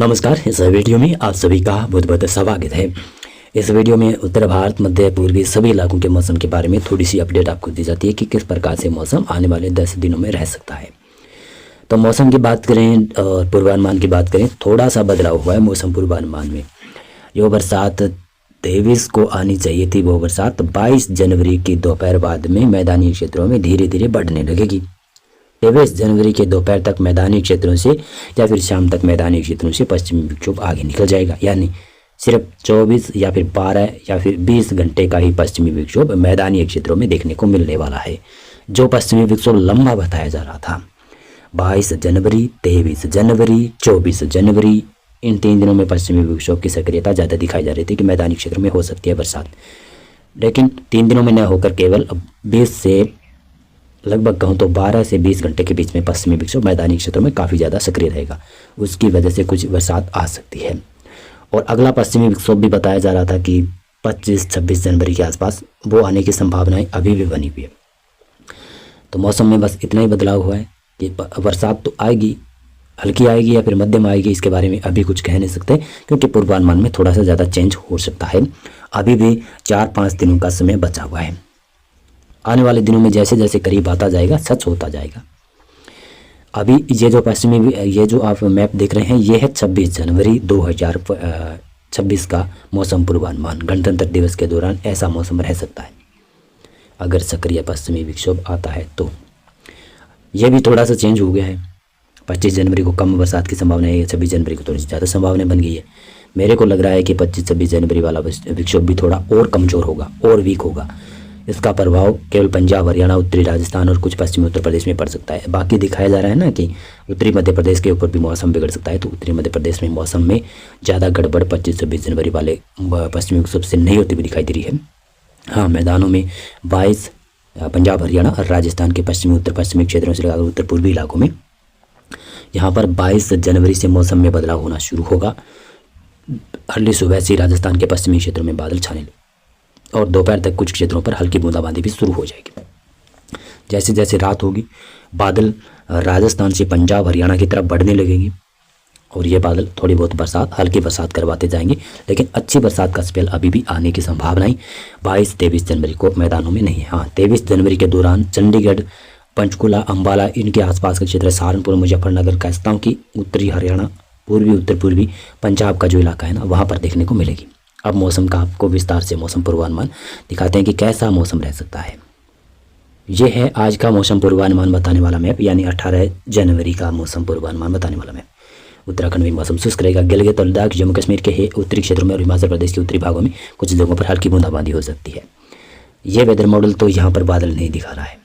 नमस्कार। इस वीडियो में आप सभी का बहुत बहुत स्वागत है। इस वीडियो में उत्तर भारत, मध्य पूर्वी सभी इलाकों के मौसम के बारे में थोड़ी सी अपडेट आपको दी जाती है कि किस प्रकार से मौसम आने वाले 10 दिनों में रह सकता है। तो मौसम की बात करें और पूर्वानुमान की बात करें, थोड़ा सा बदलाव हुआ है मौसम पूर्वानुमान में। जो बरसात 23 को आनी चाहिए थी, वो बरसात 22 जनवरी की दोपहर बाद में मैदानी क्षेत्रों में धीरे धीरे बढ़ने लगेगी। 23 जनवरी के दोपहर तक मैदानी क्षेत्रों से या फिर शाम तक मैदानी क्षेत्रों से पश्चिमी विक्षोभ आगे निकल जाएगा। यानी सिर्फ 24 या फिर 12 या फिर 20 घंटे का ही पश्चिमी विक्षोभ मैदानी क्षेत्रों में देखने को मिलने वाला है। जो पश्चिमी विक्षोभ लंबा बताया जा रहा था, 22 जनवरी, 23 जनवरी, 24 जनवरी, इन 3 दिनों में पश्चिमी विक्षोभ की सक्रियता ज़्यादा दिखाई जा रही थी कि मैदानी क्षेत्र में हो सकती है बरसात। लेकिन 3 दिनों में न होकर केवल 20 से लगभग कहूँ तो 12 से 20 घंटे के बीच में पश्चिमी विक्षोभ मैदानी क्षेत्रों में काफ़ी ज़्यादा सक्रिय रहेगा। उसकी वजह से कुछ बरसात आ सकती है। और अगला पश्चिमी विक्षोभ भी बताया जा रहा था कि 25-26 जनवरी के आसपास वो आने की संभावनाएं अभी भी बनी हुई है। तो मौसम में बस इतना ही बदलाव हुआ है कि बरसात तो आएगी, हल्की आएगी या फिर मध्यम आएगी, इसके बारे में अभी कुछ कह नहीं सकते क्योंकि पूर्वानुमान में थोड़ा सा ज़्यादा चेंज हो सकता है। अभी भी 4-5 दिनों का समय बचा हुआ है। आने वाले दिनों में जैसे जैसे करीब आता जाएगा सच होता जाएगा। अभी ये जो आप मैप देख रहे हैं, ये है 26 जनवरी 2026 का मौसम पूर्वानुमान। गणतंत्र दिवस के दौरान ऐसा मौसम रह सकता है अगर सक्रिय पश्चिमी विक्षोभ आता है तो। यह भी थोड़ा सा चेंज हो गया है। 25 जनवरी को कम बरसात की संभावना है, 26 जनवरी को थोड़ी ज़्यादा संभावना बन गई है। मेरे को लग रहा है कि 25-26 जनवरी वाला विक्षोभ भी थोड़ा और कमज़ोर होगा और वीक होगा। इसका प्रभाव केवल पंजाब, हरियाणा, उत्तरी राजस्थान और कुछ पश्चिमी उत्तर प्रदेश में पड़ सकता है। बाकी दिखाया जा रहा है ना कि उत्तरी मध्य प्रदेश के ऊपर भी मौसम बिगड़ सकता है। तो उत्तरी मध्य प्रदेश में मौसम में ज़्यादा गड़बड़ 25-26 जनवरी वाले पश्चिमी विक्षोभ से नहीं होती हुई दिखाई दे रही है। हाँ, मैदानों में 22 पंजाब, हरियाणा और राजस्थान के पश्चिमी उत्तर पश्चिमी क्षेत्रों से लगाकर उत्तर पूर्वी इलाकों में यहाँ पर 22 जनवरी से मौसम में बदलाव होना शुरू होगा। अर्ली सुबह से राजस्थान के पश्चिमी क्षेत्रों में बादल छाने और दोपहर तक कुछ क्षेत्रों पर हल्की बूंदाबांदी भी शुरू हो जाएगी। जैसे जैसे रात होगी, बादल राजस्थान से पंजाब, हरियाणा की तरफ बढ़ने लगेंगे और ये बादल थोड़ी बहुत बरसात, हल्की बरसात करवाते जाएंगे। लेकिन अच्छी बरसात का स्पेल अभी भी आने की संभावनाएं 22-23 जनवरी को मैदानों में नहीं है। हाँ, 23 जनवरी के दौरान चंडीगढ़, पंचकुला, अंबाला, इनके आसपास के क्षेत्र, सहारनपुर, मुजफ्फरनगर, कहता हूँ कि उत्तरी हरियाणा, पूर्वी उत्तर पूर्वी पंजाब का जो इलाका है ना, वहाँ पर देखने को मिलेगी। अब मौसम का आपको विस्तार से मौसम पूर्वानुमान दिखाते हैं कि कैसा मौसम रह सकता है। ये है आज का मौसम पूर्वानुमान बताने वाला मैप, यानी 18 जनवरी का मौसम पूर्वानुमान बताने वाला मैप। उत्तराखंड में मौसम शुष्क रहेगा। गिलगित और लद्दाख, जम्मू कश्मीर के उत्तरी क्षेत्रों में और हिमाचल प्रदेश के उत्तरी भागों में कुछ जगहों पर हल्की बूंदाबांदी हो सकती है। ये वेदर मॉडल तो यहाँ पर बादल नहीं दिखा रहा है।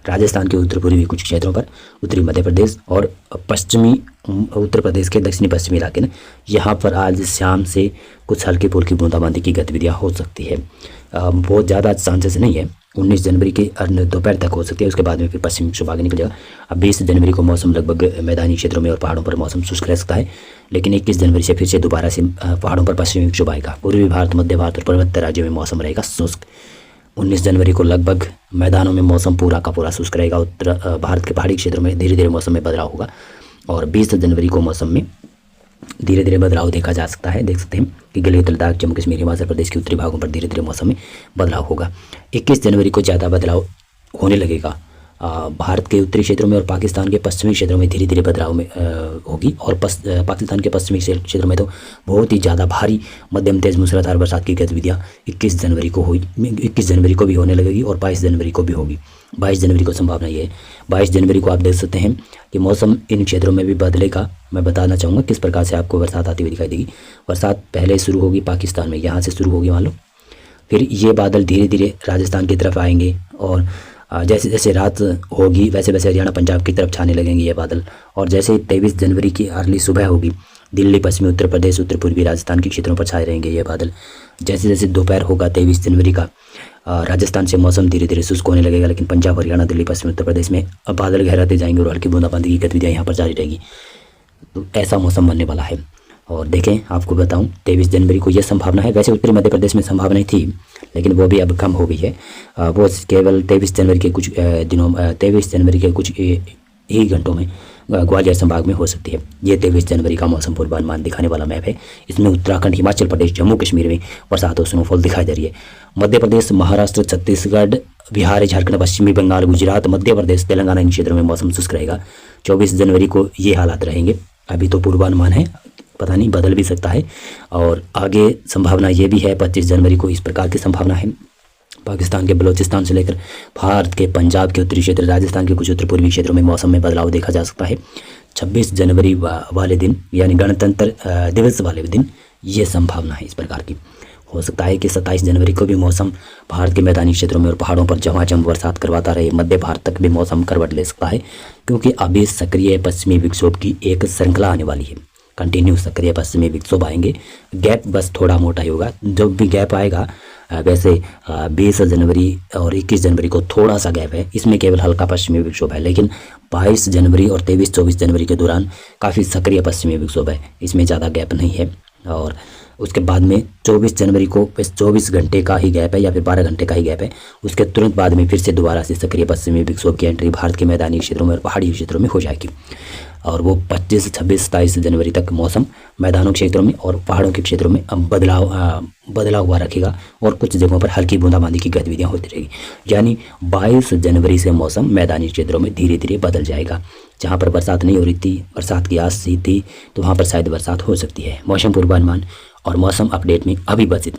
राजस्थान के उत्तर पूर्वी कुछ क्षेत्रों पर, उत्तरी मध्य प्रदेश और पश्चिमी उत्तर प्रदेश के दक्षिणी पश्चिमी इलाके ने, यहाँ पर आज शाम से कुछ हल्की फुल्की बूंदाबांदी की गतिविधियाँ हो सकती है। बहुत ज़्यादा चांसेस नहीं है। 19 जनवरी के दोपहर तक हो सकती है, उसके बाद में फिर पश्चिमी विक्षोभ आगे निकल जाएगा। अब 20 जनवरी को मौसम लगभग मैदानी क्षेत्रों में और पहाड़ों पर मौसम शुष्क रह सकता है। लेकिन 21 जनवरी से फिर से दोबारा से पहाड़ों पर पश्चिमी विक्षोभ आएगा। पूर्वी भारत, मध्य भारत और पर्वतीय राज्यों में मौसम रहेगा शुष्क। 19 जनवरी को लगभग मैदानों में मौसम पूरा का पूरा शुष्क रहेगा। उत्तर भारत के पहाड़ी क्षेत्रों में धीरे धीरे मौसम में बदलाव होगा और 20 जनवरी को मौसम में धीरे धीरे बदलाव देखा जा सकता है। देख सकते हैं कि गिलगित, लद्दाख, जम्मू कश्मीर, हिमाचल प्रदेश के उत्तरी भागों पर धीरे धीरे मौसम में बदलाव होगा। 21 जनवरी को ज़्यादा बदलाव होने लगेगा। भारत के उत्तरी क्षेत्रों में और पाकिस्तान के पश्चिमी क्षेत्रों में धीरे धीरे बदलाव में होगी। और पाकिस्तान के पश्चिमी क्षेत्रों में तो बहुत ही ज़्यादा भारी मध्यम तेज मूसलाधार बरसात की गतिविधियाँ 21 जनवरी को हुई, 21 जनवरी को भी होने लगेगी और 22 जनवरी को भी होगी। 22 जनवरी को संभावना ये है। 22 जनवरी को आप देख सकते हैं कि मौसम इन क्षेत्रों में भी बदलेगा। मैं बताना चाहूँगा किस प्रकार से आपको बरसात आती हुई दिखाई देगी। बरसात पहले शुरू होगी पाकिस्तान में, यहाँ से शुरू होगी मान लो। फिर ये बादल धीरे धीरे राजस्थान की तरफ आएंगे और जैसे जैसे रात होगी वैसे वैसे हरियाणा, पंजाब की तरफ छाने लगेंगे ये बादल। और जैसे 23 जनवरी की अर्ली सुबह होगी, दिल्ली, पश्चिमी उत्तर प्रदेश, उत्तर पूर्वी राजस्थान के क्षेत्रों पर छाए रहेंगे ये बादल। जैसे जैसे दोपहर होगा 23 जनवरी का, राजस्थान से मौसम धीरे धीरे शुष्क होने लगेगा। लेकिन पंजाब, हरियाणा, दिल्ली, पश्चिमी उत्तर प्रदेश में अब बादल गहराते जाएंगे और हल्की बूंदाबांदी की गतिविधियाँ यहाँ पर जारी रहेगी। तो ऐसा मौसम बनने वाला है। और देखें, आपको बताऊं 23 जनवरी को यह संभावना है। वैसे उत्तरी मध्य प्रदेश में संभावनाएं थी लेकिन वो भी अब कम हो गई है। वो केवल 23 जनवरी के कुछ 23 जनवरी के कुछ ही घंटों में ग्वालियर संभाग में हो सकती है। ये 23 जनवरी का मौसम पूर्वानुमान दिखाने वाला मैप है। इसमें उत्तराखंड, हिमाचल प्रदेश, जम्मू कश्मीर में बरसात और स्नोफॉल दिखाई दे रही है। मध्य प्रदेश, महाराष्ट्र, छत्तीसगढ़, बिहार, झारखंड, पश्चिमी बंगाल, गुजरात, मध्य प्रदेश, तेलंगाना, इन क्षेत्रों में मौसम शुष्क रहेगा। 24 जनवरी को ये हालात रहेंगे। अभी तो पूर्वानुमान है, पता नहीं बदल भी सकता है। और आगे संभावना ये भी है 25 जनवरी को इस प्रकार की संभावना है। पाकिस्तान के बलूचिस्तान से लेकर भारत के पंजाब के उत्तरी क्षेत्र, राजस्थान के कुछ उत्तर पूर्वी क्षेत्रों में मौसम में बदलाव देखा जा सकता है। 26 जनवरी वाले दिन यानी गणतंत्र दिवस वाले दिन ये संभावना है इस प्रकार की। हो सकता है कि 27 जनवरी को भी मौसम भारत के मैदानी क्षेत्रों में और पहाड़ों पर झमाझम बरसात करवाता रहे। मध्य भारत तक भी मौसम करवट ले सकता है, क्योंकि अभी सक्रिय पश्चिमी विक्षोभ की एक श्रृंखला आने वाली है। कंटिन्यू सक्रिय पश्चिमी विक्षोभ आएंगे। गैप बस थोड़ा मोटा ही होगा। जो भी गैप आएगा, वैसे 20 जनवरी और 21 जनवरी को थोड़ा सा गैप है, इसमें केवल हल्का पश्चिमी विक्षोभ है। लेकिन 22 जनवरी और 23-24 जनवरी के दौरान काफ़ी सक्रिय पश्चिमी विक्षोभ है, इसमें ज़्यादा गैप नहीं है। और उसके बाद में 24 जनवरी को बस 24 घंटे का ही गैप है या फिर 12 घंटे का ही गैप है। उसके तुरंत बाद में फिर से दोबारा से सक्रिय पश्चिमी विक्षोभ की एंट्री भारत के मैदानी क्षेत्रों में और पहाड़ी क्षेत्रों में हो जाएगी। और वो 25, 26, 27 जनवरी तक मौसम मैदानों क्षेत्रों में और पहाड़ों के क्षेत्रों में बदला हुआ रखेगा और कुछ जगहों पर हल्की बूंदाबांदी की गतिविधियां होती रहेगी। यानी 22 जनवरी से मौसम मैदानी क्षेत्रों में धीरे धीरे बदल जाएगा। जहां पर बरसात नहीं हो रही थी, बरसात की आस थी, तो वहां पर शायद बरसात हो सकती है। मौसम पूर्वानुमान और मौसम अपडेट में अभी बस इतना।